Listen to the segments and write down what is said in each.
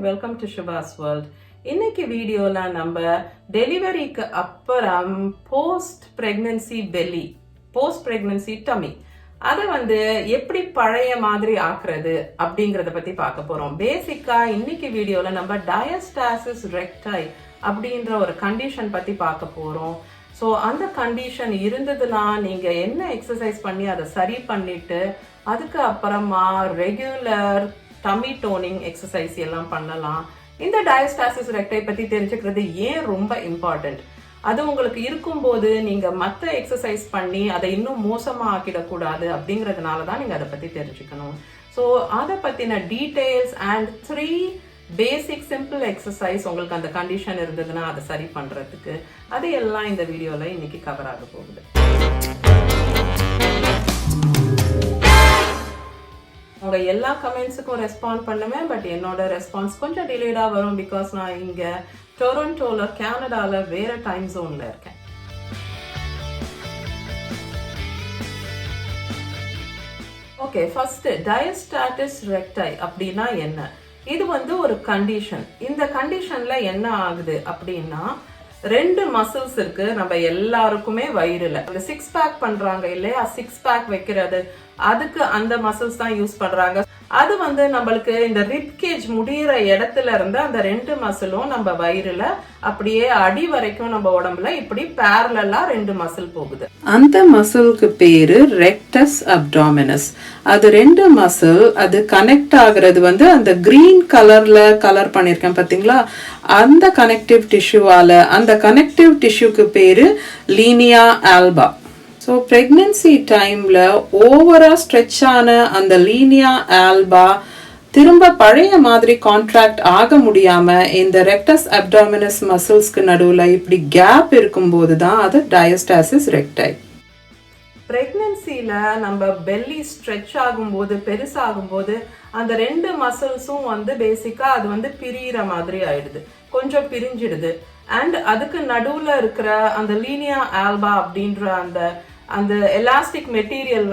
Welcome to ஷுபாஸ் world. இன்னைக்கு வீடியோல நம்ம டெலிவரிக்கு அப்புறம் post pregnancy belly, post pregnancy dummy, அதை எப்படி பழைய மாதிரி ஆக்குறது அப்படிங்கறத பத்தி பார்க்க போறோம். பேசிக்கா இன்னைக்கு வீடியோல நம்ம டயஸ்டாசிஸ் ரெக்டை அப்படின்ற ஒரு கண்டிஷன் பத்தி பார்க்க போறோம். ஸோ அந்த கண்டிஷன் இருந்ததுன்னா நீங்க என்ன எக்ஸசைஸ் பண்ணி அதை சரி பண்ணிட்டு அதுக்கு அப்புறமா ரெகுலர் டம்மி டோனிங் எக்ஸசைஸ் எல்லாம் பண்ணலாம். இந்த டயஸ்டாசிஸ் ரெக்டை பத்தி தெரிஞ்சுக்கிறது ஏன் ரொம்ப இம்பார்ட்டன்ட், அது உங்களுக்கு இருக்கும்போது நீங்க மற்ற எக்ஸசைஸ் பண்ணி அதை இன்னும் மோசமா ஆக்கிடக்கூடாது அப்படிங்கறதுனால தான் நீங்க அதை பத்தி தெரிஞ்சுக்கணும். ஸோ அதை பத்தின details and 3 basic simple exercise உங்களுக்கு அந்த கண்டிஷன் இருந்ததுன்னா அதை சரி பண்றதுக்கு, அதையெல்லாம் இந்த வீடியோல இன்னைக்கு கவர் ஆக போகுது. உங்க எல்லா கமெண்ட்ஸுக்கும் ரெஸ்பாண்ட் பண்ணுவேன், பட் என்னோட ரெஸ்பான்ஸ் கொஞ்சம் டிலேடா வரும். பிகாஸ் நான் இங்க டொரண்டோல கனடால வேற டைம் ஜோன்ல இருக்கேன். ஓகே, ஃபர்ஸ்ட் டயஸ்டாசிஸ் ரெக்டை அப்படின்னா என்ன? இது ஒரு கண்டிஷன். இந்த கண்டிஷன்ல என்ன ஆகுது அப்படின்னா 2 மசில்ஸ் இருக்கு நம்ம எல்லாருக்குமே வயிறுல. 6 பேக் பண்றாங்க இல்லையா, 6 பேக் வைக்கிறது, அதுக்கு அந்த மசில்ஸ் தான் யூஸ் பண்றாங்க. அது நம்மளுக்கு இந்த ரிப் கேஜ் முடியிற இடத்துல இருந்து அந்த 2 மசிலும் நம்ம வயிறுல அப்படியே அடி வரைக்கும் நம்ம உடம்புல இப்படி பேரலா 2 மசில் போகுது. அந்த மசிலுக்கு பேரு ரெக்டஸ் அப்டாமினஸ். அது 2 மசில், அது கனெக்ட் ஆகுறது அந்த கிரீன் கலர்ல கலர் பண்ணிருக்கேன் பாத்தீங்களா, அந்த கனெக்டிவ் டிஷ்யூவால, அந்த கனெக்டிவ் டிஷ்யூக்கு பேரு லீனியா ஆல்பா. ஸோ ப்ரெக்னன்சி டைம்ல ஓவரா ஸ்ட்ரெச் ஆன அந்த லீனியா ஆல்பா திரும்ப பழைய மாதிரி கான்ட்ராக்ட் ஆக முடியாம இந்த ரெக்டஸ் அப்டாமினஸ் மசில்ஸ்க்கு நடுவுல இப்படி கேப் இருக்கும்போது தான் அது டயஸ்டாசிஸ் ரெக்டை. பிரெக்னன்சில நம்ம பெல்லி ஸ்ட்ரெச் ஆகும்போது, பெருசாகும்போது அந்த 2 மசில்ஸும் பேசிக்கா அது பிரியிற மாதிரி ஆயிடுது, கொஞ்சம் பிரிஞ்சிடுது. அண்ட் அதுக்கு நடுவுல இருக்கிற அந்த லீனியா ஆல்பா அப்படின்ற அந்த எலாஸ்டிக் மெட்டீரியல்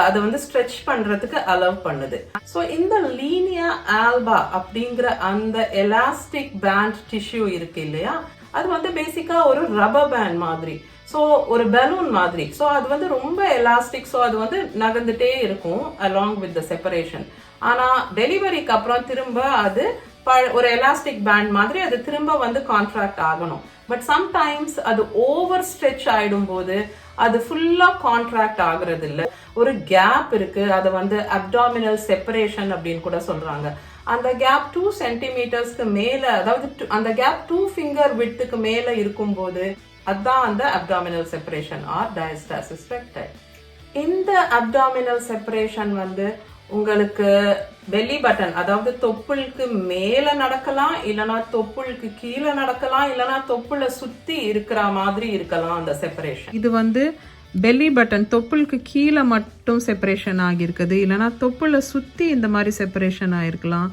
அதை ஸ்ட்ரெச் பண்றதுக்கு அலோவ் பண்ணுது. ஸோ இந்த லீனியா ஆல்பா அப்படிங்கிற அந்த எலாஸ்டிக் பேண்ட் டிஷ்யூ இருக்கு இல்லையா, அது பேசிக்கா ஒரு ரப்பர் பேண்ட் மாதிரி, ஸோ ஒரு பலூன் மாதிரி. ஸோ அது ரொம்ப எலாஸ்டிக், ஸோ அது நகர்ந்துட்டே இருக்கும் அலாங் வித் த செப்பரேஷன். ஆனா டெலிவரிக்கு அப்புறம் திரும்ப அது ஒரு எலாஸ்டிக் பேண்ட் மாதிரி அது திரும்ப கான்ட்ராக்ட் ஆகணும். பட் சம்டைம்ஸ் அது ஓவர் ஸ்ட்ரெச் ஆயிடும் போது அது ஃபுல்லா கான்ட்ராக்ட் ஆகுறது இல்ல, ஒரு கேப் இருக்கு. அதை அப்டாமினல் செப்பரேஷன் அப்படின்னு கூட சொல்றாங்க. அந்த கேப் 2 சென்டிமீட்டர்ஸ்க்கு மேல, அதாவது அந்த கேப் 2 ஃபிங்கர் விட்த்துக்கு மேல இருக்கும்போது அதுதான் அந்த அப்டாமினல் செப்பரேஷன் ஆர் டயஸ்டாசிஸ் ரெக்டை. இந்த அப்டாமினல் செப்பரேஷன் உங்களுக்கு பெல்லி பட்டன், அதாவது தொப்புளுக்கு மேல நடக்கலாம், இல்லனா தொப்புளுக்கு கீழே நடக்கலாம், இல்லனா தொப்புளை சுத்தி இருக்கிற மாதிரி இருக்கலாம் அந்த செப்பரேஷன். இது பெல்லி பட்டன் தொப்புளுக்கு கீழே மட்டும் செப்பரேஷன் ஆகியிருக்குது, இல்லனா தொப்புளை சுத்தி இந்த மாதிரி செப்பரேஷன் ஆயிருக்கலாம்,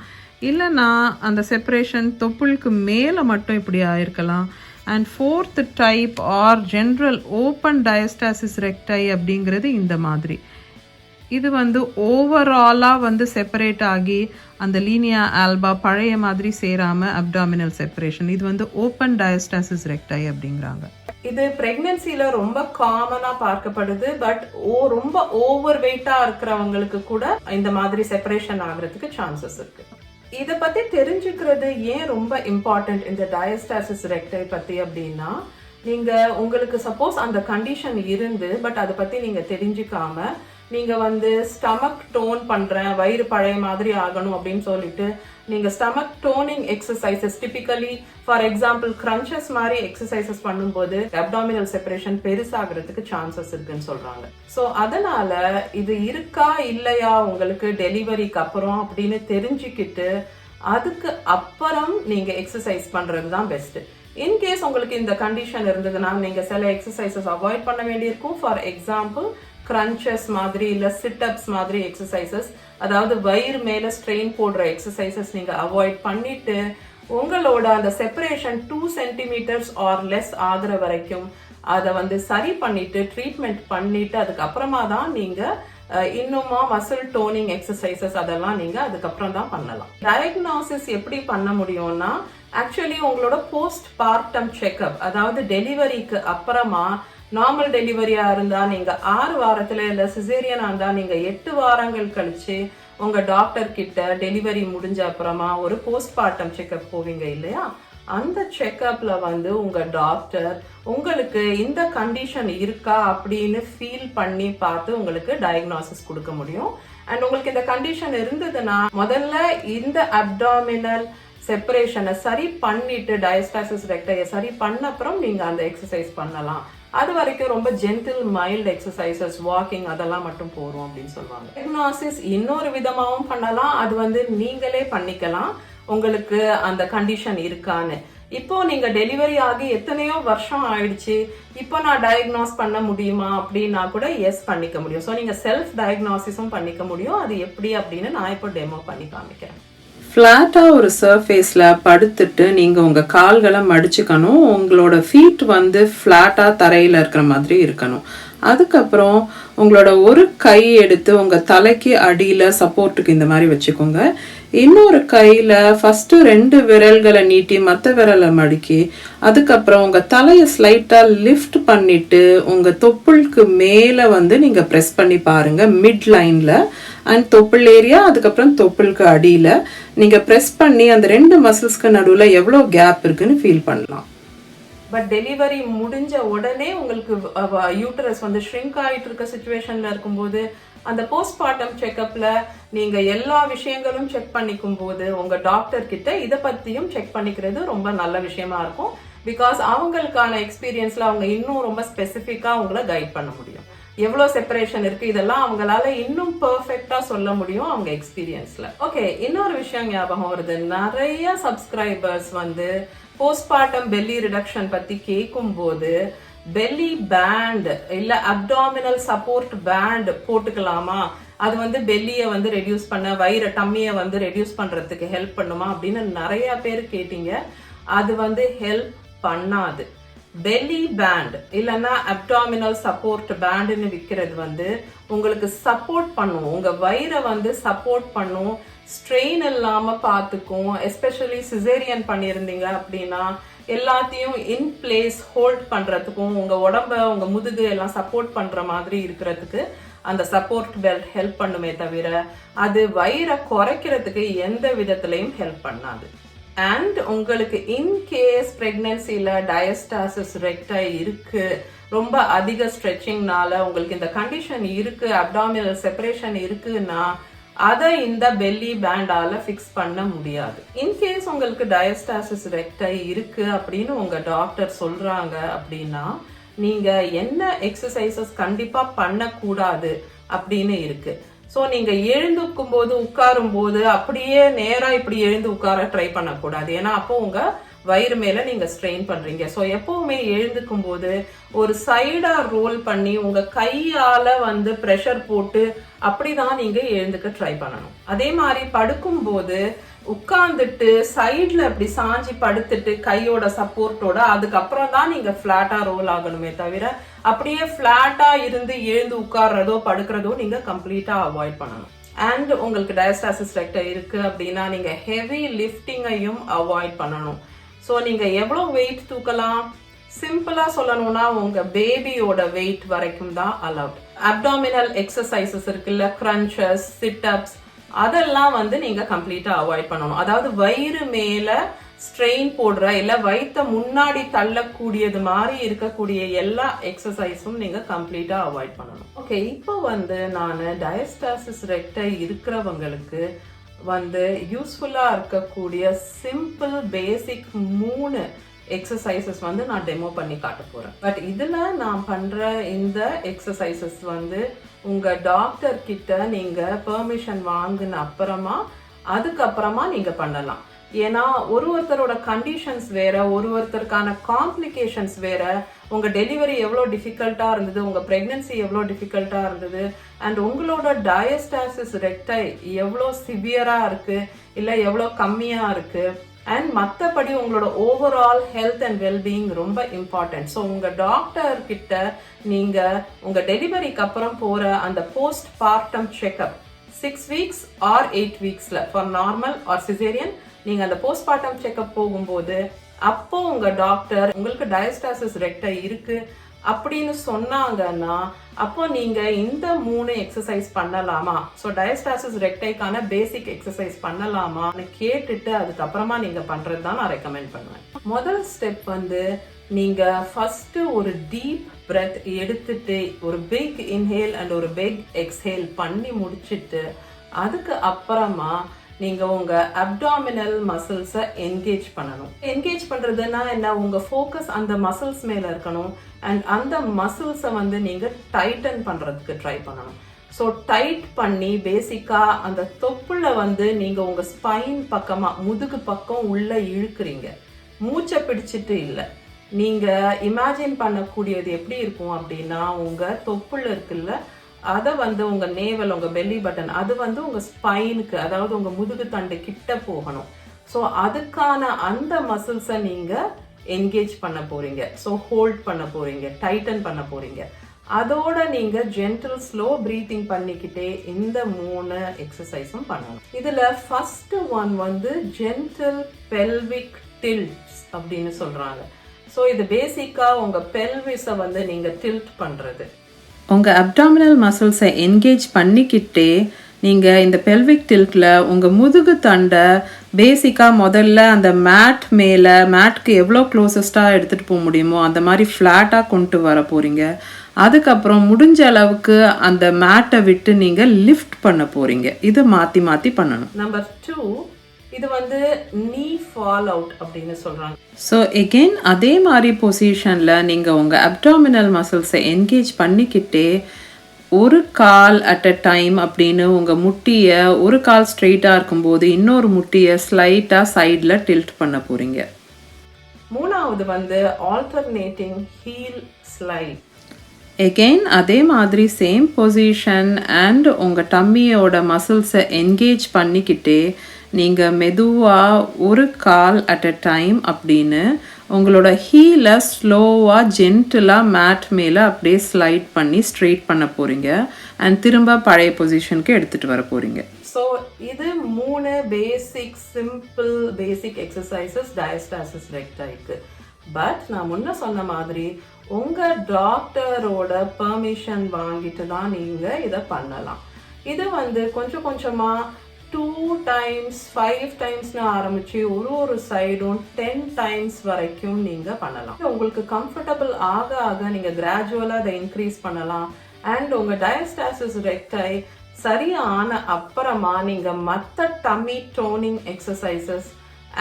இல்லனா அந்த செப்பரேஷன் தொப்புளுக்கு மேல மட்டும் இப்படி ஆயிருக்கலாம். And 4th type or general open diastasis recti அப்படிங்கிறது இந்த மாதிரி. இது ஓவராலா செப்பரேட் ஆகி அந்த லீனியா ஆல்பா பழைய மாதிரி சேராம அப்டாமினல் செப்பரேஷன். இது ஓப்பன் டயஸ்டாசிஸ் ரெக்டை அப்படிங்கிறாங்க. இது பிரெக்னன்சில ரொம்ப காமனா பார்க்கப்படுது. பட் ரொம்ப ஓவர் வெயிட்டா இருக்கிறவங்களுக்கு கூட இந்த மாதிரி செப்பரேஷன் ஆகுறதுக்கு சான்சஸ் இருக்கு. இத பத்தி தெரிஞ்சுக்கிறது ஏன் ரொம்ப இம்பார்ட்டன்ட் இந்த டயஸ்டாசிஸ் ரெக்டை பத்தி அப்படின்னா, நீங்க உங்களுக்கு சப்போஸ் அந்த கண்டிஷன் இருந்து பட் அதை பத்தி நீங்க தெரிஞ்சுக்காம நீங்க ஸ்டமக் டோன் பண்றேன், வயிறு பழைய மாதிரி ஆகணும் அப்படின்னு சொல்லிட்டு நீங்க stomach toning exercises, typically for example crunches மாதிரி எக்ஸசைசஸ் பண்ணும்போது அப்டாமினல் செப்பரேஷன் பெருசாகிறதுக்கு சான்சஸ் இருக்குன்னு சொல்றாங்க. ஸோ அதனால இது இருக்கா இல்லையா உங்களுக்கு டெலிவரிக்கு அப்புறம் அப்படின்னு தெரிஞ்சுக்கிட்டு அதுக்கு அப்புறம் நீங்க எக்ஸசைஸ் பண்றது தான் பெஸ்ட். இன்கேஸ் உங்களுக்கு இந்த கண்டிஷன் இருந்ததுன்னா நீங்க சில எக்ஸசைசஸ் அவாய்ட் பண்ண வேண்டியிருக்கும். ஃபார் எக்ஸாம்பிள் கிரன்ச்சஸ் மாதிரி இல்ல சிட்டப்ஸ் மாதிரி எக்ஸசைசஸ், அதாவது வயிறு மேல ஸ்ட்ரெயின் போடுற எக்ஸசைசஸ் நீங்க அவாய்ட் பண்ணிட்டு உங்களோட அந்த செப்பரேஷன் 2 சென்டிமீட்டர்ஸ் ஆர் லெஸ் ஆகுற வரைக்கும் அதை சரி பண்ணிட்டு ட்ரீட்மெண்ட் பண்ணிட்டு அதுக்கப்புறமா தான் நீங்க இன்னுமா மசில் டோனிங் எக்ஸசைசஸ் அதெல்லாம் நீங்க அதுக்கப்புறம் தான் பண்ணலாம். டயக்னாசிஸ் எப்படி பண்ண முடியும்னா, ஆக்சுவலி உங்களோட போஸ்ட் பார்ட்டம் செக்அப், அதாவது டெலிவரிக்கு அப்புறமா நார்மல் டெலிவரியா இருந்தா நீங்க 6 வாரத்துல, இல்ல சிசேரியனா இருந்தா நீங்க 8 வாரங்கள் கழிச்சு உங்க டாக்டர் கிட்ட டெலிவரி முடிஞ்ச அப்புறமா ஒரு போஸ்ட் பார்ட்டம் செக்அப் போவீங்க இல்லையா? அந்த செக்அப்ல வந்து உங்க டாக்டர் உங்களுக்கு இந்த கண்டிஷன் இருக்கா அப்படின்னு ஃபீல் பண்ணி பார்த்து உங்களுக்கு டயக்னாசிஸ் கொடுக்க முடியும். அண்ட் உங்களுக்கு இந்த கண்டிஷன் இருந்ததுன்னா முதல்ல இந்த அப்டாமினல் செப்பரேஷனை சரி பண்ணிட்டு டயஸ்டாசிஸ் ரெக்டையை சரி பண்ண அப்புறம் நீங்க அந்த எக்ஸசைஸ் பண்ணலாம். அது வரைக்கும் ரொம்ப ஜென்டில் மைல்டு எக்ஸசைசஸ், வாக்கிங் அதெல்லாம் மட்டும் போறோம் அப்படின்னு சொல்லுவாங்க. டயக்னாசிஸ் இன்னொரு விதமாகவும் பண்ணலாம். அது வந்து நீங்களே பண்ணிக்கலாம் உங்களுக்கு அந்த கண்டிஷன் இருக்கான்னு. இப்போ நீங்க டெலிவரி ஆகி எத்தனையோ வருஷம் ஆயிடுச்சு, இப்போ நான் டயக்னாஸ் பண்ண முடியுமா அப்படின்னா கூட எஸ் பண்ணிக்க முடியும். ஸோ நீங்க செல்ஃப் டயக்னாசிஸும் பண்ணிக்க முடியும். அது எப்படி அப்படின்னு நான் இப்போ டெமோ பண்ணி காமிக்கிறேன். ஃப்ளாட்டாக ஒரு சர்ஃபேஸில் படுத்துட்டு நீங்கள் உங்கள் கால்களை மடிச்சுக்கணும். உங்களோட ஃபீட் வந்து ஃப்ளாட்டாக தரையில் இருக்கிற மாதிரி இருக்கணும். அதுக்கப்புறம் உங்களோட ஒரு கை எடுத்து உங்கள் தலைக்கு அடியில் சப்போர்ட்டுக்கு இந்த மாதிரி வச்சுக்கோங்க. இன்னொரு கையில் ஃபஸ்ட்டு 2 விரல்களை நீட்டி மற்ற விரலை மடிக்கி, அதுக்கப்புறம் உங்கள் தலையை ஸ்லைட்டாக லிஃப்ட் பண்ணிவிட்டு உங்கள் தொப்புளுக்கு மேலே வந்து நீங்கள் ப்ரெஸ் பண்ணி பாருங்கள் மிட் லைனில். அண்ட் தொப்புள் ஏரியா, அதுக்கப்புறம் தொப்புளுக்கு அடியில் நீங்கள் ப்ரெஸ் பண்ணி அந்த 2 மசில்ஸ்க்கு நடுவில் எவ்வளோ கேப் இருக்குன்னு ஃபீல் பண்ணலாம். பட் டெலிவரி முடிஞ்ச உடனே உங்களுக்கு யூட்டரஸ் வந்து ஷ்ரிங்க் ஆகிட்டு இருக்க சுச்சுவேஷன்ல இருக்கும்போது அந்த போஸ்ட்மார்ட்டம் செக்அப்ல நீங்க எல்லா விஷயங்களும் செக் பண்ணிக்கும் போது உங்க டாக்டர் கிட்ட இதை பத்தியும் செக் பண்ணிக்கிறது ரொம்ப நல்ல விஷயமா இருக்கும். பிகாஸ் அவங்களுக்கான எக்ஸ்பீரியன்ஸ்ல அவங்க இன்னும் ரொம்ப ஸ்பெசிஃபிக்கா உங்களை கைட் பண்ண முடியும். எவ்வளோ செப்பரேஷன் இருக்கு இதெல்லாம் அவங்களால இன்னும் பெர்ஃபெக்டா சொல்ல முடியும் அவங்க எக்ஸ்பீரியன்ஸ்ல. ஓகே, இன்னொரு விஷயம் ஞாபகம் வருது. நிறைய சப்ஸ்கிரைபர்ஸ் வந்து போஸ்ட்மார்ட்டம் பெல்லி ரிடக்ஷன் பத்தி கேட்கும் போது பெல்லி பேண்ட் இல்ல அப்டாமினல் சப்போர்ட் பேண்ட் போட்டுக்கலாமா, அது வந்து பெல்லியை வந்து ரெடியூஸ் பண்ண, வயிறு டம்மியை வந்து ரெடியூஸ் பண்றதுக்கு ஹெல்ப் பண்ணுமா அப்படின்னு நிறைய பேர் கேட்டீங்க. அது வந்து ஹெல்ப் பண்ணாது. பெல்லி பேண்ட் இல்லைன்னா அப்டாமினல் சப்போர்ட் பேண்டுன்னு விற்கிறது வந்து உங்களுக்கு சப்போர்ட் பண்ணும், உங்க வயிறை வந்து சப்போர்ட் பண்ணும், ஸ்ட்ரெயின் இல்லாம பார்த்துக்கும். எஸ்பெஷலி சிசேரியன் பண்ணியிருந்தீங்க அப்படின்னா எல்லாத்தையும் இன் பிளேஸ் ஹோல்ட் பண்றதுக்கும், உங்க உடம்ப உங்க முதுகு எல்லாம் சப்போர்ட் பண்ற மாதிரி இருக்கிறதுக்கு அந்த சப்போர்ட் பெல்ட் ஹெல்ப் பண்ணுமே தவிர அது வயிறை குறைக்கிறதுக்கு எந்த விதத்திலையும் ஹெல்ப் பண்ணாது. அண்ட் உங்களுக்கு இன்கேஸ் பிரெக்னன்சில டயஸ்டாசிஸ் ரெக்டை இருக்கு, ரொம்ப அதிக ஸ்ட்ரெச்சிங்னால உங்களுக்கு இந்த கண்டிஷன் இருக்கு, அப்டாமினல் செப்பரேஷன் இருக்குன்னா அதை இந்த பெல்லி பேண்டால ஃபிக்ஸ் பண்ண முடியாது. இன்கேஸ் உங்களுக்கு டயஸ்டாசிஸ் ரெக்டை இருக்கு அப்படின்னு உங்க டாக்டர் சொல்றாங்க அப்படின்னா நீங்க என்ன எக்ஸசைசஸ் கண்டிப்பா பண்ணக்கூடாது அப்படின்னு இருக்கு. ஸோ நீங்க எழுந்துக்கும் போது உட்காரும் போது அப்படியே நேரா இப்படி எழுந்து உட்கார ட்ரை பண்ணக்கூடாது. ஏன்னா அப்போ உங்க வயிறு மேல நீங்க ஸ்ட்ரெயின் பண்றீங்க. ஸோ எப்பவுமே எழுந்துக்கும் போது ஒரு சைடா ரோல் பண்ணி உங்க கையால வந்து ப்ரெஷர் போட்டு அப்படிதான் நீங்க எழுந்துக்க ட்ரை பண்ணணும். அதே மாதிரி படுக்கும் போது உட்கார்ந்துட்டு சைட்ல அப்படி சாஞ்சி படுத்துட்டு கையோட சப்போர்ட்டோட அதுக்கப்புறம் தான் நீங்க பிளாட்டா ரோல் ஆகணுமே தவிர அப்படியே பிளாட்டா இருந்து எழுந்து உட்கார்றதோ படுக்கிறதோ நீங்க கம்ப்ளீட்டா அவாய்ட் பண்ணணும். அண்ட் உங்களுக்கு டயஸ்டாசிஸ் ரெக்டை இருக்கு அப்படின்னா நீங்க ஹெவி லிஃப்டிங்கையும் அவாய்ட் பண்ணணும். ஸோ நீங்க எவ்வளோ வெயிட் தூக்கலாம், சிம்பிளா சொல்லணும்னா உங்க பேபியோட வெயிட் வரைக்கும் தான் அலவுட். அப்டாமினல் எக்ஸசைசஸ் இருக்குல்ல, கிரன்ச்சஸ், சிட்அப்ஸ், அதெல்லாம் வந்து நீங்க கம்ப்ளீட்டா அவாய்ட் பண்ணணும். அதாவது வயிறு மேல ஸ்ட்ரெயின் போடுற இல்ல வயிற்ற முன்னாடி தள்ளக்கூடியது மாதிரி இருக்கக்கூடிய எல்லா எக்ஸசைஸும் நீங்க கம்ப்ளீட்டா அவாய்ட் பண்ணணும். ஓகே, இப்போ வந்து நான் டயஸ்டாசிஸ் ரெக்டை இருக்கிறவங்களுக்கு வந்து யூஸ்ஃபுல்லா இருக்கக்கூடிய சிம்பிள் பேசிக் 3 எக்ஸசைசஸ் வந்து நான் டெமோ பண்ணி காட்ட போறேன். பட் இதுல நான் பண்ற இந்த எக்ஸசைசஸ் வந்து உங்க டாக்டர் கிட்ட நீங்க பெர்மிஷன் வாங்கின அப்புறமா அதுக்கப்புறமா நீங்க பண்ணலாம். ஏன்னா ஒருத்தரோட கண்டிஷன்ஸ் வேற, ஒருத்தருக்கான காம்ப்ளிகேஷன்ஸ் வேற. உங்க டெலிவரி எவ்வளோ டிஃபிகல்ட்டா இருந்தது, உங்க பிரெக்னன்சி எவ்வளோ டிஃபிகல்ட்டா இருந்தது, அண்ட் உங்களோட டயஸ்டாசிஸ் ரெக்டை எவ்வளோ சிவியரா இருக்கு இல்ல எவ்வளோ கம்மியா இருக்கு, அண்ட் மற்றபடி உங்களோட ஓவரால் ஹெல்த் அண்ட் வெல்பீயிங் ரொம்ப இம்பார்ட்டன்ட். ஸோ உங்கள் டாக்டர் கிட்ட நீங்கள் உங்கள் டெலிவரிக்கு அப்புறம் போகிற அந்த போஸ்ட் பார்ட்டம் செக்அப் 6 weeks ஆர் 8 weeksல ஃபார் நார்மல் ஆர் சிசேரியன் நீங்கள் அந்த போஸ்ட் பார்ட்டம் செக்அப் போகும்போது அப்போ உங்கள் டாக்டர் உங்களுக்கு டயஸ்டாசிஸ் ரெக்டை இருக்கு அப்படின்னு சொன்னாங்கன்னா அப்போ நீங்க இந்த 3 எக்ஸசைஸ் பண்ணலாமா, ஸோ டயஸ்டாசிஸ் ரெக்டைக்கான பேசிக் எக்ஸசைஸ் பண்ணலாமான்னு கேட்டுட்டு அதுக்கப்புறமா நீங்க பண்றது தான் நான் ரெக்கமெண்ட் பண்ணுவேன். முதல் ஸ்டெப் வந்து நீங்க ஃபர்ஸ்ட் ஒரு டீப் பிரெத் எடுத்துட்டு ஒரு பிக் இன்ஹேல் அண்ட் ஒரு பிக் எக்ஸ்ஹேல் பண்ணி முடிச்சிட்டு அதுக்கு அப்புறமா நீங்க உங்க அப்டாமினல் மசில்ஸை என்கேஜ் பண்ணணும். என்கேஜ் பண்றதுன்னா என்ன, உங்க ஃபோக்கஸ் அந்த மசில்ஸ் மேல இருக்கணும் அண்ட் அந்த மசில்ஸை வந்து நீங்க டைட்டன் பண்றதுக்கு ட்ரை பண்ணணும். ஸோ டைட் பண்ணி பேசிக்கா அந்த தொப்புல வந்து நீங்க உங்க ஸ்பைன் பக்கமா முதுகு பக்கம் உள்ள இழுக்கிறீங்க, மூச்சை பிடிச்சிட்டு இல்லை. நீங்க இமேஜின் பண்ணக்கூடியது எப்படி இருக்கும் அப்படின்னா, உங்க தொப்புல இருக்குல்ல அதை வந்து உங்க நேவல் உங்க பெல்லி பட்டன் அது வந்து உங்க ஸ்பைனுக்கு அதாவது உங்க முதுகு தண்டு கிட்ட போகணும். ஸோ அதுக்கான அந்த மசில்ஸை நீங்க என்கேஜ் பண்ண போறீங்க. ஸோ ஹோல்ட் பண்ண போறீங்க, டைட்டன் பண்ண போறீங்க. அதோட நீங்க ஜென்டில் ஸ்லோ பிரீத்திங் பண்ணிக்கிட்டே இந்த 3 எக்ஸசைஸும் பண்ணணும். இதுல ஃபர்ஸ்ட் ஒன் வந்து ஜென்டில் பெல்விக் டில்ட்ஸ் அப்படின்னு சொல்றாங்க. ஸோ இது பேசிக்கா உங்க பெல்விஸை வந்து நீங்க டில்ட் பண்றது. உங்கள் அப்டாமினல் மசில்ஸை என்கேஜ் பண்ணிக்கிட்டே நீங்கள் இந்த பெல்விக் டில்ட்டில் உங்கள் முதுகு தண்டை பேசிக்காக முதல்ல அந்த மேட் மேலே மேட்க்கு எவ்வளோ க்ளோசஸ்ட்டாக எடுத்துகிட்டு போக முடியுமோ அந்த மாதிரி ஃப்ளாட்டாக கொண்டு வர போகிறீங்க. அதுக்கப்புறம் முடிஞ்ச அளவுக்கு அந்த மேட்டை விட்டு நீங்கள் லிஃப்ட் பண்ண போகிறீங்க. இதை மாற்றி மாற்றி பண்ணணும். நம்பர் 2 இது வந்து நீ ஃபால் அவுட் அப்படின்னு சொல்றாங்க. ஸோ எகெயின் அதே மாதிரி பொசிஷனில் நீங்கள் உங்கள் அப்டாமினல் மசில்ஸை என்கேஜ் பண்ணிக்கிட்டே ஒரு கால் அட் அ டைம் அப்படின்னு உங்கள் முட்டியை ஒரு கால் ஸ்ட்ரெயிட்டாக இருக்கும்போது இன்னொரு முட்டியை ஸ்லைட்டாக சைடில் டில்ட் பண்ண போகிறீங்க. 3வது வந்து ஆல்டர்னேட்டிங் ஹீல் ஸ்லைட். எகெயின் அதே மாதிரி சேம் பொசிஷன் அண்ட் உங்கள் டம்மியோட மசில்ஸை என்கேஜ் பண்ணிக்கிட்டே நீங்கள் மெதுவாக ஒரு கால் அட் அ டைம் அப்படின்னு உங்களோட ஹீலை ஸ்லோவாக ஜென்டிலாக மேட் மேலே அப்படியே ஸ்லைட் பண்ணி ஸ்ட்ரெயிட் பண்ண போகிறீங்க அண்ட் திரும்ப பழைய பொசிஷனுக்கு எடுத்துகிட்டு வர போகிறீங்க. ஸோ இது 3 basic simple basic exercises diastasis ரெக்டைக்கு. பட் நான் முன்ன சொன்ன மாதிரி உங்கள் டாக்டரோட பெர்மிஷன் வாங்கிட்டு தான் நீங்கள் இதை பண்ணலாம். இது வந்து கொஞ்சம் கொஞ்சமாக 2 times 5 timesனு ஆரம்பிச்சு ஒரு சைடும் 10 times வரைக்கும் நீங்க பண்ணலாம். உங்களுக்கு கம்ஃபர்டபுள் ஆக ஆக நீங்க கிராஜுவலா அதை இன்க்ரீஸ் பண்ணலாம். அண்ட் உங்க டயஸ்டாசிஸ் ரெக்டை சரியான அப்புறமா நீங்க மற்ற dummy toning exercises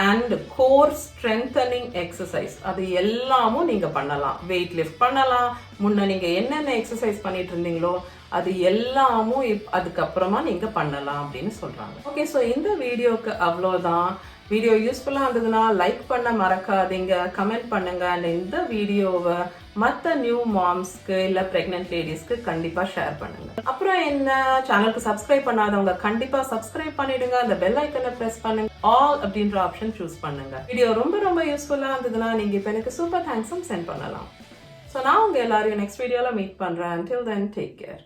and core strengthening exercise அது எல்லாமும் நீங்க பண்ணலாம். வெயிட் லிஃப்ட் பண்ணலாம். முன்ன நீங்க என்னென்ன எக்ஸசைஸ் பண்ணிட்டு இருந்தீங்களோ அது எல்லாமும் அதுக்கப்புறமா நீங்க பண்ணலாம் அப்படின்னு சொல்றாங்க. ஓகே, ஸோ இந்த வீடியோக்கு அவ்வளோதான். வீடியோ யூஸ்ஃபுல்லாக இருந்ததுன்னா லைக் பண்ண மறக்காதீங்க, கமெண்ட் பண்ணுங்க. அண்ட் இந்த வீடியோவை மற்ற நியூ மாம்ஸ்க்கு இல்லை ப்ரெக்னென்ட் லேடிஸ்க்கு கண்டிப்பாக ஷேர் பண்ணுங்க. அப்புறம் என்ன, சேனலுக்கு சப்ஸ்கிரைப் பண்ணாதவங்க கண்டிப்பாக சப்ஸ்கிரைப் பண்ணிடுங்க. அந்த பெல் ஐக்கனை ப்ரெஸ் பண்ணுங்க, ஆல் அப்படின்ற ஆப்ஷன் சூஸ் பண்ணுங்க. வீடியோ ரொம்ப யூஸ்ஃபுல்லாக இருந்ததுன்னா நீங்க இப்போ எனக்கு சூப்பர் தேங்க்ஸும் சென்ட் பண்ணலாம். ஸோ நான் உங்க எல்லாரையும் நெக்ஸ்ட் வீடியோவில் மீட் பண்றேன். Until then, take care.